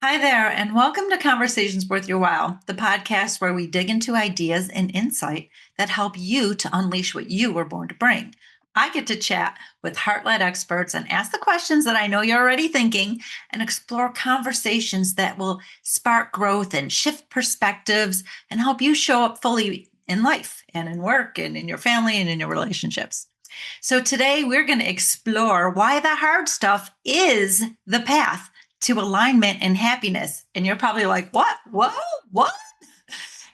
Hi there, and welcome to Conversations Worth Your While, the podcast where we dig into ideas and insight that help you to unleash what you were born to bring. I get to chat with heart led experts and ask the questions that I know you're already thinking and explore conversations that will spark growth and shift perspectives and help you show up fully in life and in work and in your family and in your relationships. So today we're going to explore why the hard stuff is the path to alignment and happiness. And you're probably like, what? What? What?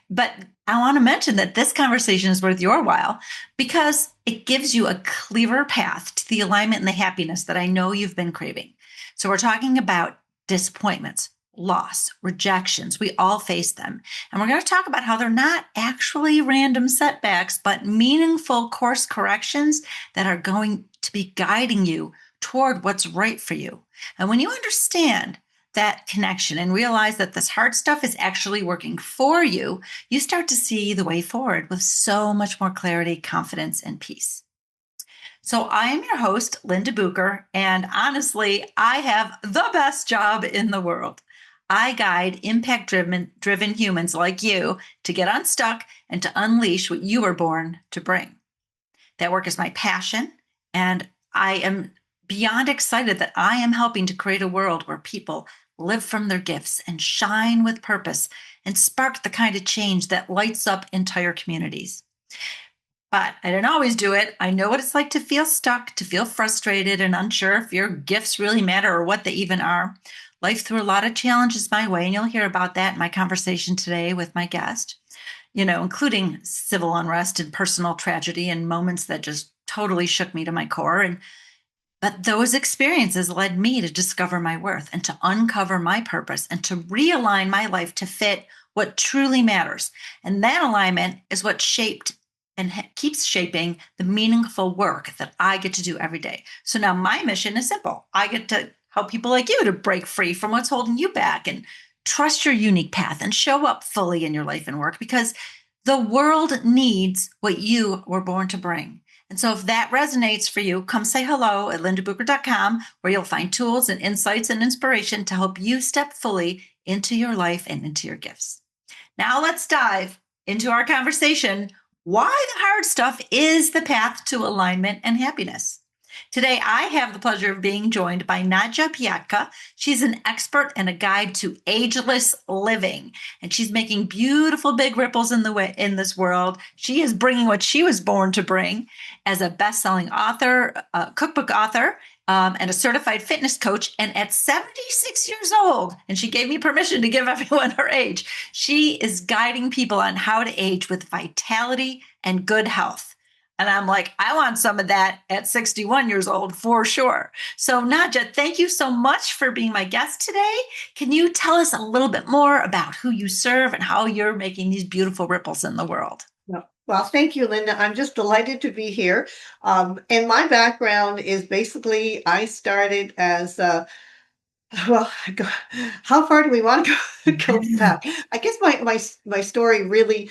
But I want to mention that this conversation is worth your while because it gives you a clearer path to the alignment and the happiness that I know you've been craving. So we're talking about disappointments, loss, rejections. We all face them. And we're going to talk about how they're not actually random setbacks, but meaningful course corrections that are going to be guiding you toward what's right for you. And when you understand that connection and realize that this hard stuff is actually working for you, you start to see the way forward with so much more clarity, confidence, and peace. So I am your host, Linda Bucher, and honestly, I have the best job in the world. I guide impact-driven humans like you to get unstuck and to unleash what you were born to bring. That work is my passion, and I am beyond excited that I am helping to create a world where people live from their gifts and shine with purpose and spark the kind of change that lights up entire communities. But I didn't always do it. I know what it's like to feel stuck, to feel frustrated and unsure if your gifts really matter or what they even are. Life threw a lot of challenges my way, and you'll hear about that in my conversation today with my guest, including civil unrest and personal tragedy and moments that just totally shook me to my core. But those experiences led me to discover my worth and to uncover my purpose and to realign my life to fit what truly matters. And that alignment is what shaped and keeps shaping the meaningful work that I get to do every day. So now my mission is simple. I get to help people like you to break free from what's holding you back and trust your unique path and show up fully in your life and work because the world needs what you were born to bring. And so if that resonates for you, come say hello at lindabucher.com, where you'll find tools and insights and inspiration to help you step fully into your life and into your gifts. Now let's dive into our conversation. Why the hard stuff is the path to alignment and happiness. Today, I have the pleasure of being joined by Nadja Piatka. She's an expert and a guide to ageless living, and she's making beautiful big ripples in this world. She is bringing what she was born to bring as a best-selling author, cookbook author, and a certified fitness coach. And at 76 years old, and she gave me permission to give everyone her age, she is guiding people on how to age with vitality and good health. And I'm like, I want some of that at 61 years old for sure. So, Nadja, thank you so much for being my guest today. Can you tell us a little bit more about who you serve and how you're making these beautiful ripples in the world? Well, thank you, Linda. I'm just delighted to be here. And my background is basically I started as well, how far do we want to go back? I guess my story really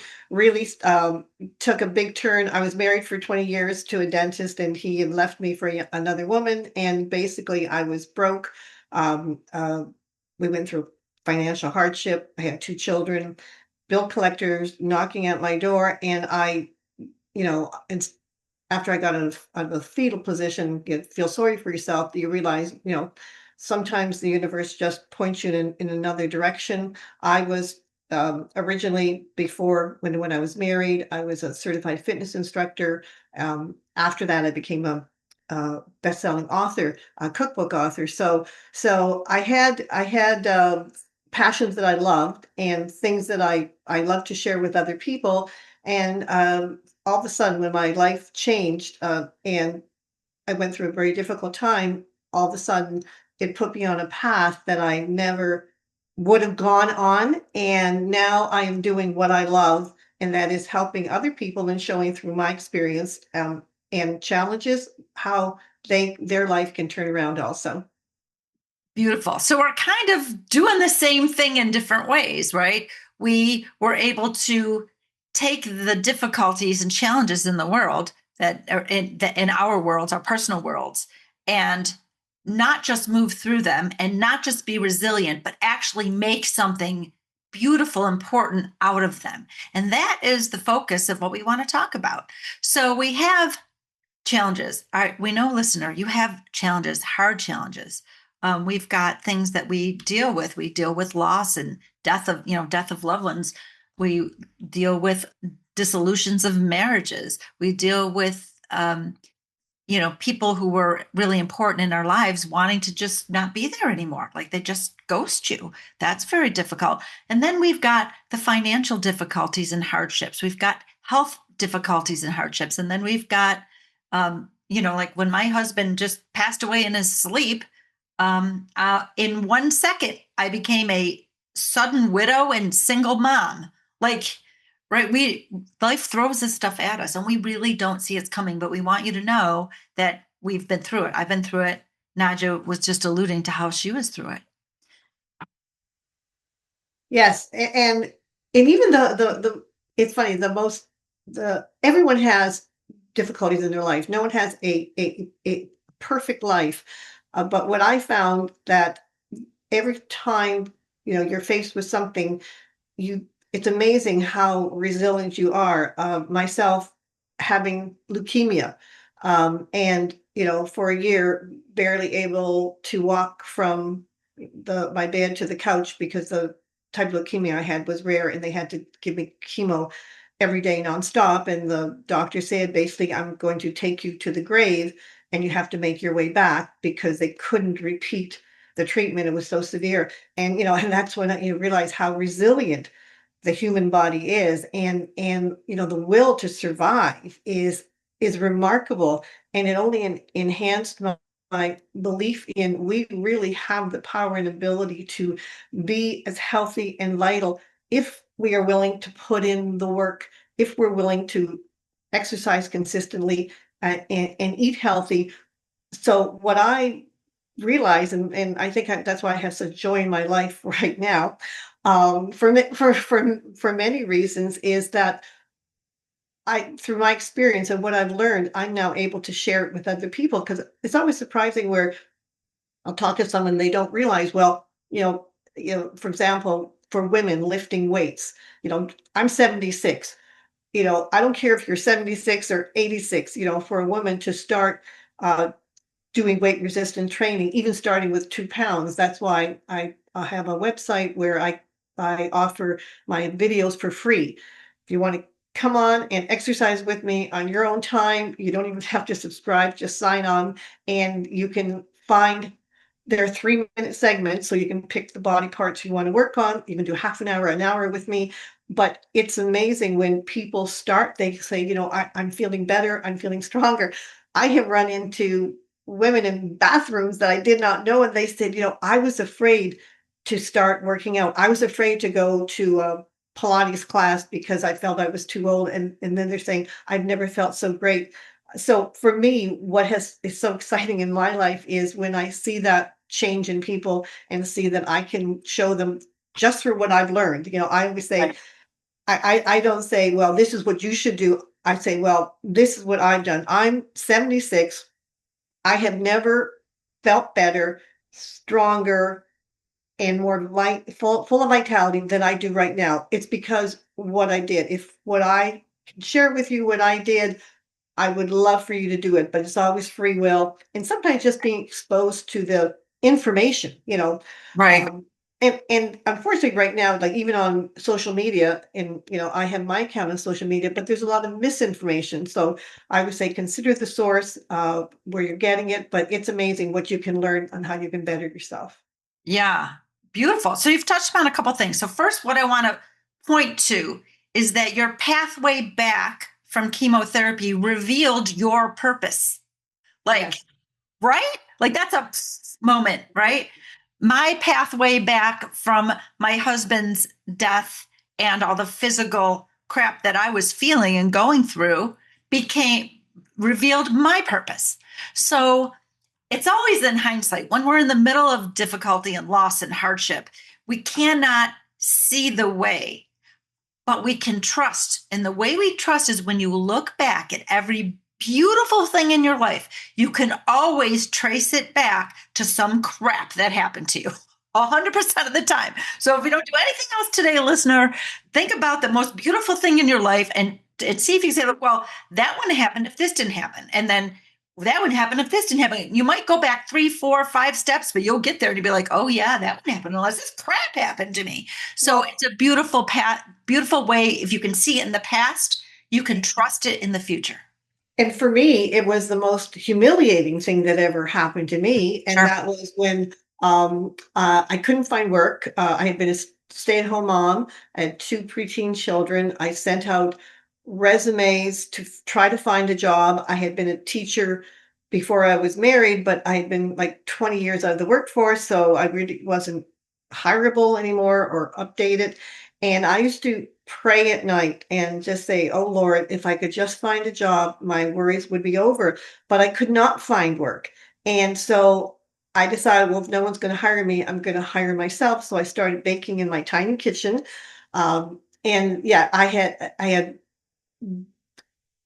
took a big turn. I was married for 20 years to a dentist, and he had left me for another woman. And basically, I was broke. Um, uh, we went through financial hardship. I had two children, bill collectors knocking at my door, and and after I got out of a fetal position, you feel sorry for yourself. You realize, sometimes the universe just points you in another direction. I was originally before when I was married, I was a certified fitness instructor. After that, I became a best-selling author, a cookbook author. So I had passions that I loved and things that I love to share with other people. And all of a sudden, when my life changed and I went through a very difficult time, all of a sudden it put me on a path that I never would have gone on. And now I am doing what I love, and that is helping other people and showing through my experience and challenges how their life can turn around also. Beautiful. So we're kind of doing the same thing in different ways, right? We were able to take the difficulties and challenges in the world that are in our worlds, our personal worlds, and not just move through them and not just be resilient, but actually make something beautiful, important out of them. And that is the focus of what we want to talk about. So we have challenges. All right, we know, listener, you have challenges, hard challenges. We've got things that we deal with. We deal with loss and death of loved ones. We deal with dissolutions of marriages. We deal with people who were really important in our lives wanting to just not be there anymore. Like they just ghost you. That's very difficult. And then we've got the financial difficulties and hardships. We've got health difficulties and hardships. And then we've got, like when my husband just passed away in his sleep, in 1 second, I became a sudden widow and single mom. Like, right, life throws this stuff at us and we really don't see it's coming, but we want you to know that we've been through it. I've been through it. Nadja was just alluding to how she was through it. Yes, and even the it's funny, the everyone has difficulties in their life. No one has a perfect life. But what I found that every time, you're faced with something, it's amazing how resilient you are. Myself having leukemia, and for a year barely able to walk from the my bed to the couch because the type of leukemia I had was rare, and they had to give me chemo every day nonstop. And the doctor said, basically, I'm going to take you to the grave, and you have to make your way back because they couldn't repeat the treatment. It was so severe, and and that's when you realize how resilient the human body is, and the will to survive is remarkable. And it only enhanced my belief in we really have the power and ability to be as healthy and vital if we are willing to put in the work, if we're willing to exercise consistently, and eat healthy. So what I realize, and I think that's why I have such joy in my life right now, for many reasons, is that through my experience and what I've learned, I'm now able to share it with other people, because it's always surprising where I'll talk to someone, they don't realize, well, for example, for women lifting weights, I'm 76. I don't care if you're 76 or 86, for a woman to start uh, doing weight resistant training, even starting with 2 pounds. That's why I have a website where I offer my videos for free. If you want to come on and exercise with me on your own time, you don't even have to subscribe, just sign on, and you can find their 3-minute segments, so you can pick the body parts you want to work on. You can do half an hour with me. But it's amazing when people start, they say, I'm feeling better, I'm feeling stronger. I have run into women in bathrooms that I did not know, and they said, I was afraid to start working out. I was afraid to go to a Pilates class because I felt I was too old. And then they're saying, I've never felt so great. So for me, what is so exciting in my life is when I see that change in people and see that I can show them just through what I've learned. I always say, I don't say, well, this is what you should do. I say, well, this is what I've done. I'm 76. I have never felt better, stronger, and more full of vitality than I do right now. It's because what I did. If what I can share with you what I did, I would love for you to do it, but it's always free will. And sometimes just being exposed to the information, Right. um, and unfortunately right now, like even on social media, and I have my account on social media, but there's a lot of misinformation. So I would say consider the source where you're getting it, but it's amazing what you can learn on how you can better yourself. Yeah. Beautiful. So you've touched on a couple things. So first, what I want to point to is that your pathway back from chemotherapy revealed your purpose. Like, Yes. right? Like that's a moment, right? My pathway back from my husband's death and all the physical crap that I was feeling and going through became revealed my purpose. So it's always in hindsight when we're in the middle of difficulty and loss and hardship, we cannot see the way, but we can trust. And the way we trust is when you look back at every beautiful thing in your life, you can always trace it back to some crap that happened to you 100% of the time. So if we don't do anything else today, listener, think about the most beautiful thing in your life and see if you say, look, well, that wouldn't happen if this didn't happen. And then that would happen if this didn't happen. You might go back 3, 4, 5 steps, but you'll get there and you'll be like, oh yeah, that wouldn't happen unless this crap happened to me. So Well, it's a beautiful way. If you can see it in the past, you can trust it in the future. and for me, it was the most humiliating thing that ever happened to me, and Sure. that was when, I couldn't find work. I had been a stay-at-home mom. I had 2 preteen children. I sent out resumes to try to find a job. I had been a teacher before I was married, but I had been, like, 20 years out of the workforce, so I really wasn't hireable anymore or updated, and I used to pray at night and just say, "Oh Lord, if I could just find a job, my worries would be over." But I could not find work. And so I decided, well, if no one's going to hire me, I'm going to hire myself. So I started baking in my tiny kitchen. And yeah, I had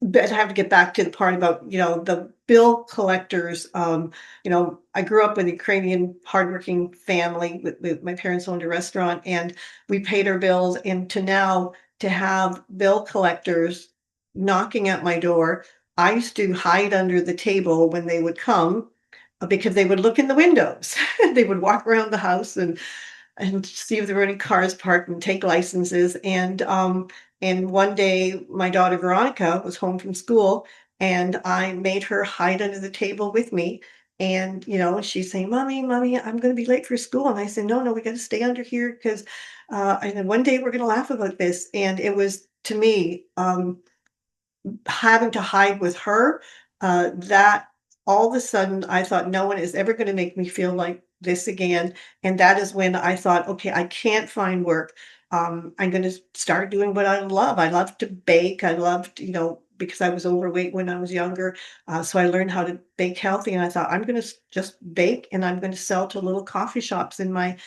but I have to get back to the part about, the bill collectors. I grew up in a Ukrainian hardworking family with my parents owned a restaurant and we paid our bills. And to now to have bill collectors knocking at my door, I used to hide under the table when they would come because they would look in the windows. They would walk around the house and see if there were any cars parked and take licenses. And one day my daughter Veronica was home from school and I made her hide under the table with me. And she's saying, "Mommy, mommy, I'm going to be late for school." And I said, "No, no, we got to stay under here because and then one day we're going to laugh about this." And it was to me, having to hide with her, that all of a sudden I thought no one is ever going to make me feel like this again. And that is when I thought, okay, I can't find work. I'm going to start doing what I love. I love to bake. I loved, because I was overweight when I was younger. So I learned how to bake healthy. And I thought I'm going to just bake and I'm going to sell to little coffee shops in my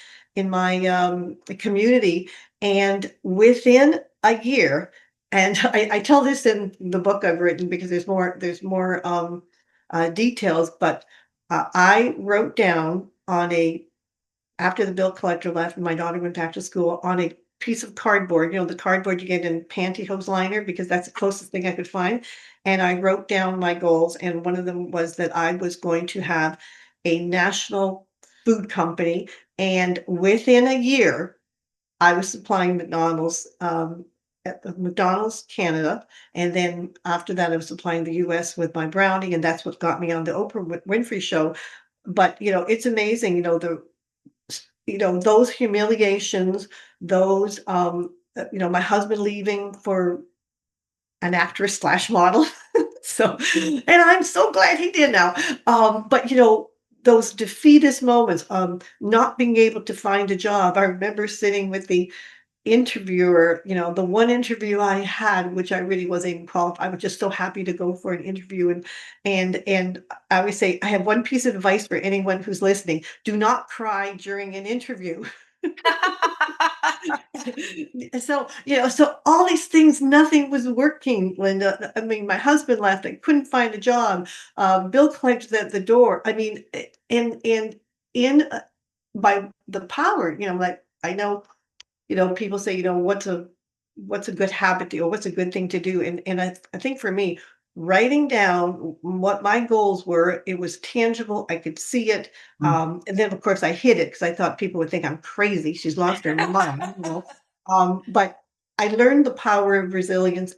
community. And within a year, and I tell this in the book I've written because there's more details, but I wrote down on a after the bill collector left and my daughter went back to school on a piece of cardboard, the cardboard you get in pantyhose liner because that's the closest thing I could find. And I wrote down my goals, and one of them was that I was going to have a national food company, and within a year I was supplying McDonald's, at the McDonald's Canada, and then after that, I was supplying the US with my brownie, and that's what got me on the Oprah Winfrey Show. But, it's amazing, those humiliations, those, my husband leaving for an actress slash model. So, and I'm so glad he did now. But those defeatist moments, not being able to find a job. I remember sitting with the interviewer, the one interview I had, which I really wasn't even qualified. I was just so happy to go for an interview. And I always say, I have one piece of advice for anyone who's listening: do not cry during an interview. So all these things, nothing was working, Linda. I mean, my husband left. I couldn't find a job. Bill collected at the door. I mean, and in by the power, like I know, people say, what's a good habit or what's a good thing to do? And I think for me, writing down what my goals were, it was tangible. I could see it. Mm. And then of course I hid it because I thought people would think I'm crazy. She's lost her mind. But I learned the power of resilience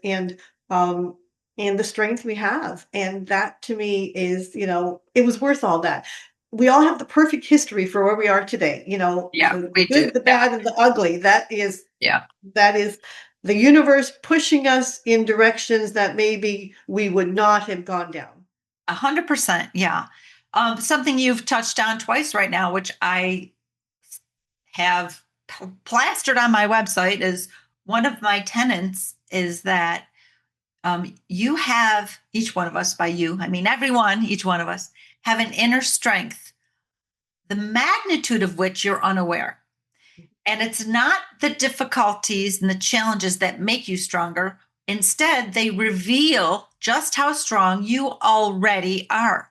um and the strength we have. And that to me is, it was worth all that. We all have the perfect history for where we are today. Yeah, The we do. good, the bad, and the ugly. Yeah. That is the universe pushing us in directions that maybe we would not have gone down. 100%. Yeah. Something you've touched on twice right now, which I have plastered on my website, is one of my tenants is that you have, each one of us, by you, I mean, everyone, each one of us, have an inner strength, the magnitude of which you're unaware. And it's not the difficulties and the challenges that make you stronger. Instead, they reveal just how strong you already are.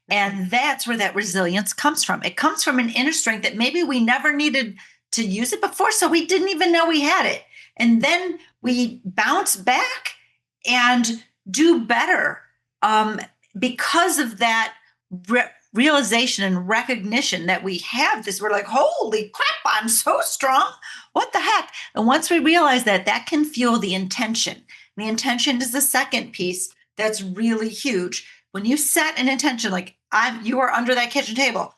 And that's where that resilience comes from. It comes from an inner strength that maybe we never needed to use it before, so we didn't even know we had it. And then we bounce back and do better because of that realization and recognition that we have this. We're like, holy crap, I'm so strong. What the heck? And once we realize that, that can fuel the intention. The intention is the second piece that's really huge. When you set an intention, like you are under that kitchen table,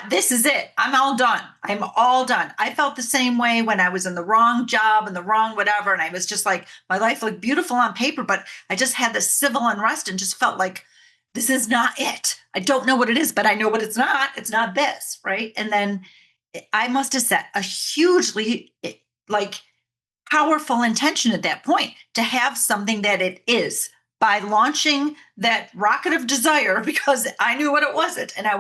this is it. I'm all done. I'm all done. I felt the same way when I was in the wrong job and the wrong whatever. And I was just like, my life looked beautiful on paper, but I just had this civil unrest and just felt like, this is not it. I don't know what it is, but I know what it's not. It's not this, right? And then I must have set a hugely like powerful intention at that point to have something that it is by launching that rocket of desire because I knew what it wasn't. And I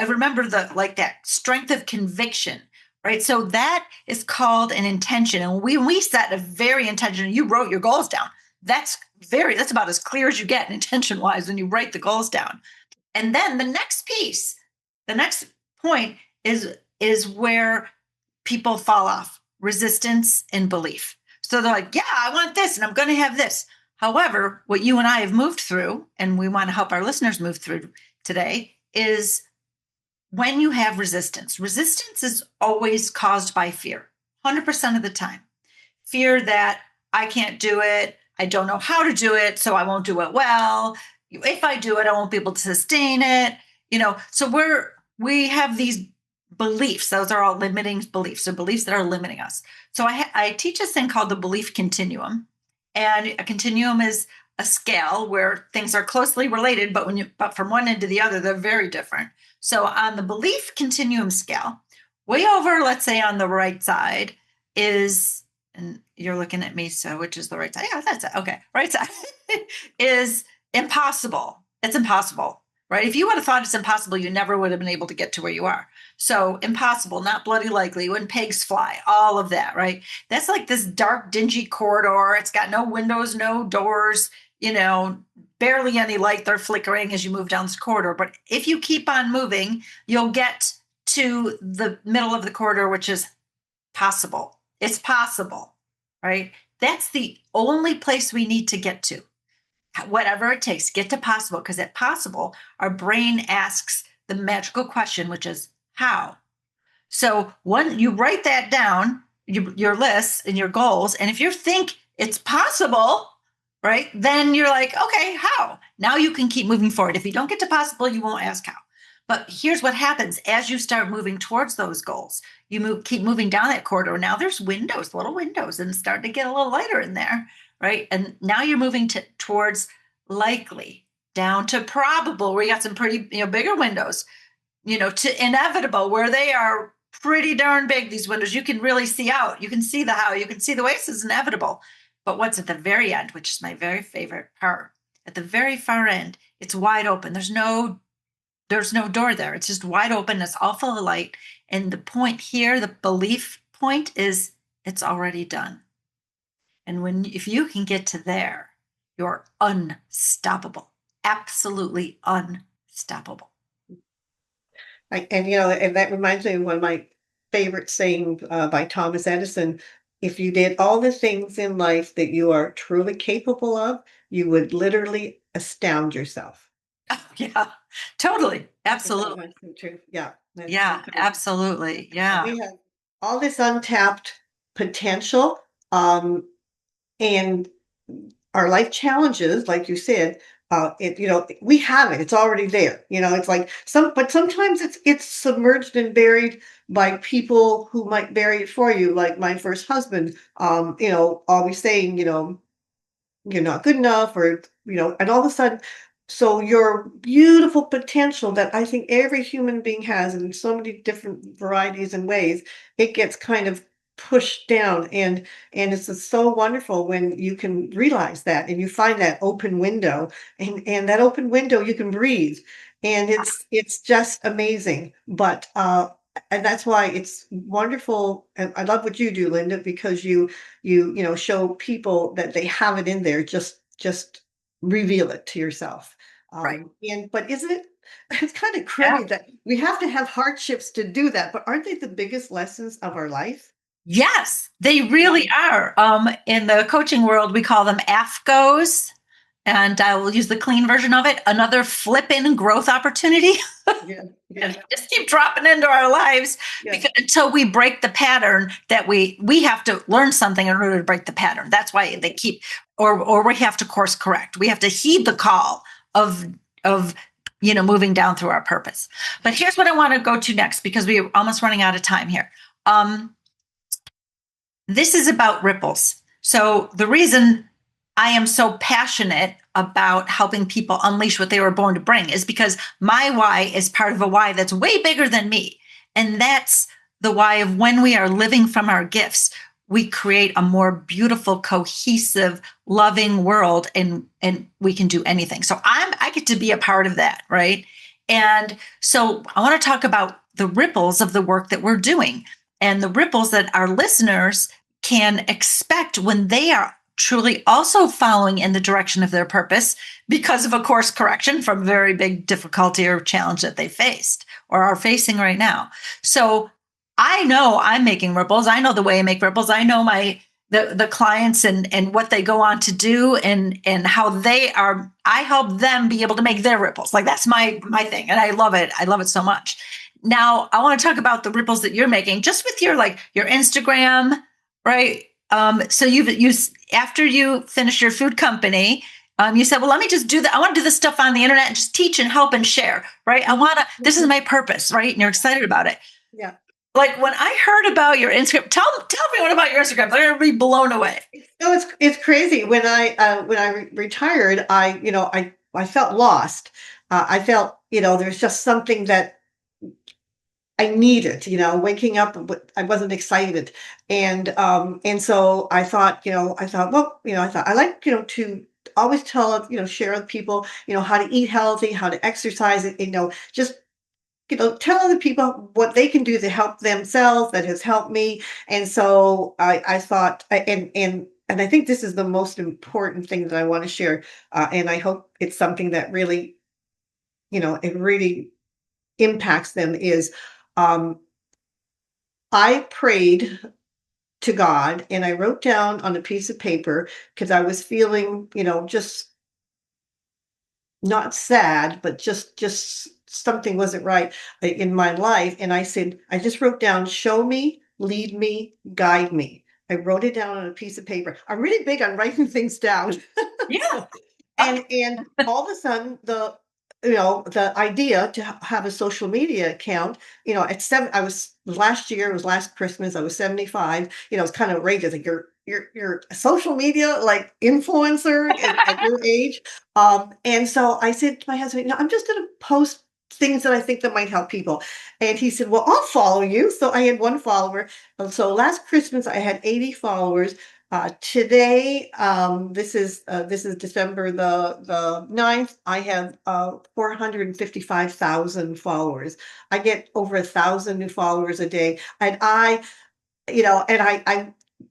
remember that strength of conviction, right? So that is called an intention. And we set a very intention, you wrote your goals down. That's about as clear as you get intention wise when you write the goals down. And then the next piece, the next point is where people fall off: resistance and belief. So they're like, yeah, I want this and I'm going to have this. However, what you and I have moved through, and we want to help our listeners move through today, is when you have resistance. Resistance is always caused by fear, 100% of the time. Fear that I can't do it, I don't know how to do it, so I won't do it well. If I do it, I won't be able to sustain it. So we have these beliefs. Those are all limiting beliefs, so beliefs that are limiting us. So I teach this thing called the belief continuum. And a continuum is a scale where things are closely related, but from one end to the other, they're very different. So on the belief continuum scale, way over, let's say on the right side is, and you're looking at me, so which is the right side? Yeah, that's it. Okay. Right side is impossible. It's impossible, right? If you would have thought it's impossible, you never would have been able to get to where you are. So impossible, not bloody likely, when pigs fly, all of that, right? That's like this dark, dingy corridor. It's got no windows, no doors, barely any light. They're flickering as you move down this corridor. But if you keep on moving, you'll get to the middle of the corridor, which is possible. It's possible, right? That's the only place we need to get to. Whatever it takes, get to possible, because at possible, our brain asks the magical question, which is how. So when you write that down, your lists and your goals, and if you think it's possible, right, then you're like, okay, how? Now you can keep moving forward. If you don't get to possible, you won't ask how. But here's what happens as you start moving towards those goals. Keep moving down that corridor. Now there's windows, little windows, and it's starting to get a little lighter in there, right? And now you're moving towards likely, down to probable, where you got some pretty bigger windows, to inevitable, where they are pretty darn big. These windows, you can really see out. You can see the how. You can see the way. This is inevitable. But what's at the very end, which is my very favorite part, at the very far end, it's wide open. There's no door there. It's just wide open. It's all full of light. And the point here, the belief point, is it's already done. And if you can get to there, you're unstoppable, absolutely unstoppable. And that reminds me of one of my favorite sayings by Thomas Edison. If you did all the things in life that you are truly capable of, you would literally astound yourself. Oh, yeah, totally. Absolutely. That's so true. Yeah. Yeah, absolutely. Yeah. We have all this untapped potential, and our life challenges, like you said, we have it. It's already there. It's like but sometimes it's submerged and buried by people who might bury it for you, like my first husband, always saying, you're not good enough, or and all of a sudden, so your beautiful potential that I think every human being has in so many different varieties and ways, it gets kind of pushed down, and it's just so wonderful when you can realize that and you find that open window, and that open window you can breathe, and it's just amazing. But and that's why it's wonderful, and I love what you do, Linda, because you show people that they have it in there, just reveal it to yourself. Right. And but isn't it? It's kind of Yeah. crummy that we have to have hardships to do that, but aren't they the biggest lessons of our life? Yes, they Yeah, really are. In the coaching world, we call them AFGOs, and I will use the clean version of it. Another flip-in growth opportunity. yeah, And yeah, they just keep dropping into our lives yeah, because until we break the pattern that we have to learn something in order to break the pattern. That's why they keep, or we have to course correct. We have to heed the call of of moving down through our purpose. But here's what I want to go to next because we're almost running out of time here. This is about ripples. So the reason I am so passionate about helping people unleash what they were born to bring is because my why is part of a why that's way bigger than me. And that's the why of when we are living from our gifts, we create a more beautiful, cohesive, loving world and we can do anything. So I get to be a part of that, right? And so I want to talk about the ripples of the work that we're doing and the ripples that our listeners can expect when they are truly also following in the direction of their purpose because of a course correction from very big difficulty or challenge that they faced or are facing right now. So I know I'm making ripples. I know the way I make ripples. I know the clients and what they go on to do and how they are. I help them be able to make their ripples. Like that's my thing, and I love it. I love it so much. Now I want to talk about the ripples that you're making just with your Instagram, right? So you after you finish your food company, you said, well, let me just do that. I want to do this stuff on the internet and just teach and help and share, right? This is my purpose, right? And you're excited about it. yeah. Like when I heard about your Instagram, tell me what about your Instagram. They're gonna be blown away. No, it's crazy. When I retired, I felt lost. I felt there's just something that I needed. Waking up, but I wasn't excited, and so I thought I like to always tell share with people how to eat healthy, how to exercise, just tell other people what they can do to help themselves that has helped me. And so I thought, and I think this is the most important thing that I want to share. And I hope it's something that really, it really impacts them is, um, I prayed to God and I wrote down on a piece of paper because I was feeling, just not sad, but just something wasn't right in my life. And I said, I just wrote down, show me, lead me, guide me. I wrote it down on a piece of paper. I'm really big on writing things down. Yeah. And all of a sudden the idea to have a social media account, at I was last year, it was last Christmas, I was 75, it's kind of outrageous. Like you're a social media like influencer at your age. And so I said to my husband, no, I'm just gonna post things that I think that might help people. And he said, well, I'll follow you. So I had one follower. So last Christmas I had 80 followers. Today, this is December the 9th. I have 455,000 followers. I get over 1,000 new followers a day, and I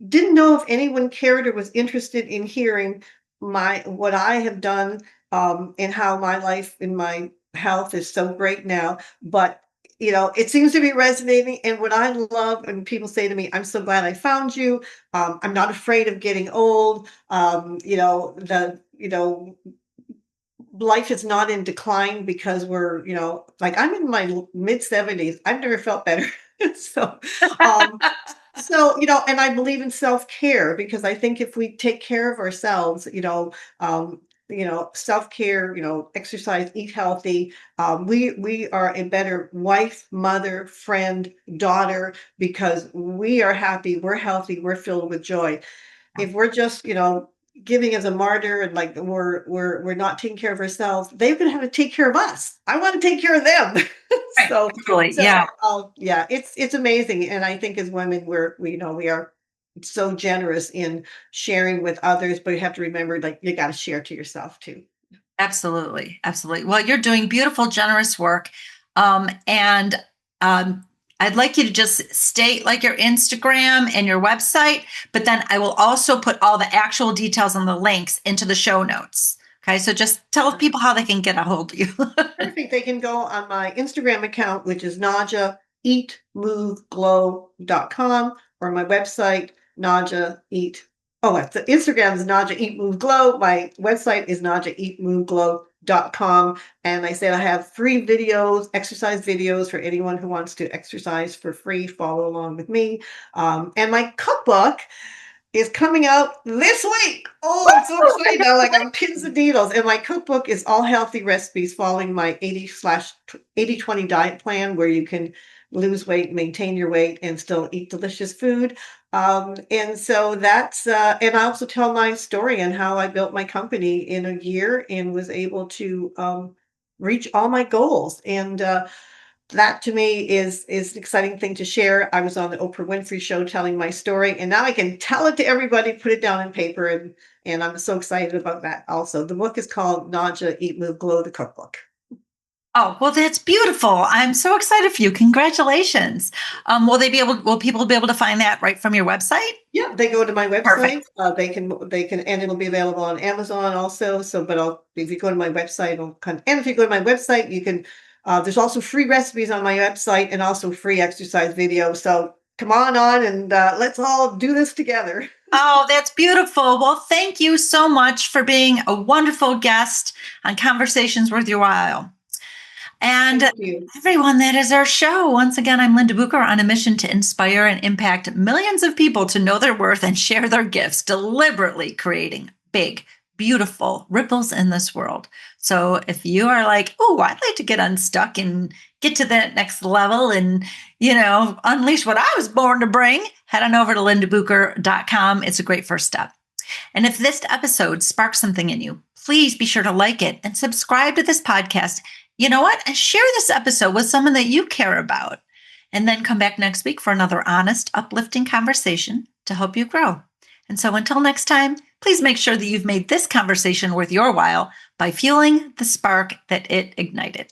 didn't know if anyone cared or was interested in hearing my what I have done, and how my life and my health is so great now. But it seems to be resonating. And what I love when people say to me, "I'm so glad I found you. I'm not afraid of getting old. Life is not in decline because we're, like I'm in my mid 70s. I've never felt better." so, um, and I believe in self-care because I think if we take care of ourselves, self-care, exercise, eat healthy, we are a better wife, mother, friend, daughter because we are happy, we're healthy, we're filled with joy. If we're just, giving as a martyr and like we're not taking care of ourselves, they're gonna have to take care of us. I want to take care of them. Right. so Totally. so Yeah. yeah, it's amazing. And I think as women we are so generous in sharing with others, but you have to remember like you gotta share to yourself too. Absolutely. Absolutely. Well, you're doing beautiful, generous work. And I'd like you to just state like your Instagram and your website, but then I will also put all the actual details and the links into the show notes. Okay, so just tell people how they can get a hold of you. Perfect. They can go on my Instagram account, which is Nadja eatmoveglow.com, or my website, Nadja Eat. Oh, the Instagram is Nadja Eat Move Glow. My website is nadjaeatmoveglow.com. And I said I have free videos, exercise videos for anyone who wants to exercise for free. Follow along with me. And my cookbook is coming out this week. Oh, I'm so Woo! excited now, like on pins and needles. And my cookbook is all healthy recipes following my 80/80/20 diet plan, where you can lose weight, maintain your weight, and still eat delicious food. And so that's, and I also tell my story and how I built my company in a year and was able to reach all my goals. And that to me is an exciting thing to share. I was on the Oprah Winfrey Show telling my story, and now I can tell it to everybody, put it down on paper, and I'm so excited about that also. The book is called Nadja Eat Move Glow, the cookbook. Oh, well, that's beautiful. I'm so excited for you. Congratulations. Will people be able to find that right from your website? Yeah, they go to my website. Perfect. They can, and it'll be available on Amazon also. So, but if you go to my website, and if you go to my website, you can. There's also free recipes on my website and also free exercise videos. So come on and let's all do this together. Oh, that's beautiful. Well, thank you so much for being a wonderful guest on Conversations Worth Your While. And Thank you. everyone, that is our show. Once again, I'm Linda Bucher on a mission to inspire and impact millions of people to know their worth and share their gifts, deliberately creating big, beautiful ripples in this world. So if you are like, oh, I'd like to get unstuck and get to that next level and, unleash what I was born to bring, head on over to lindabucher.com. It's a great first step. And if this episode sparks something in you, please be sure to like it and subscribe to this podcast. You know what? And share this episode with someone that you care about. And then come back next week for another honest, uplifting conversation to help you grow. And so until next time, please make sure that you've made this conversation worth your while by fueling the spark that it ignited.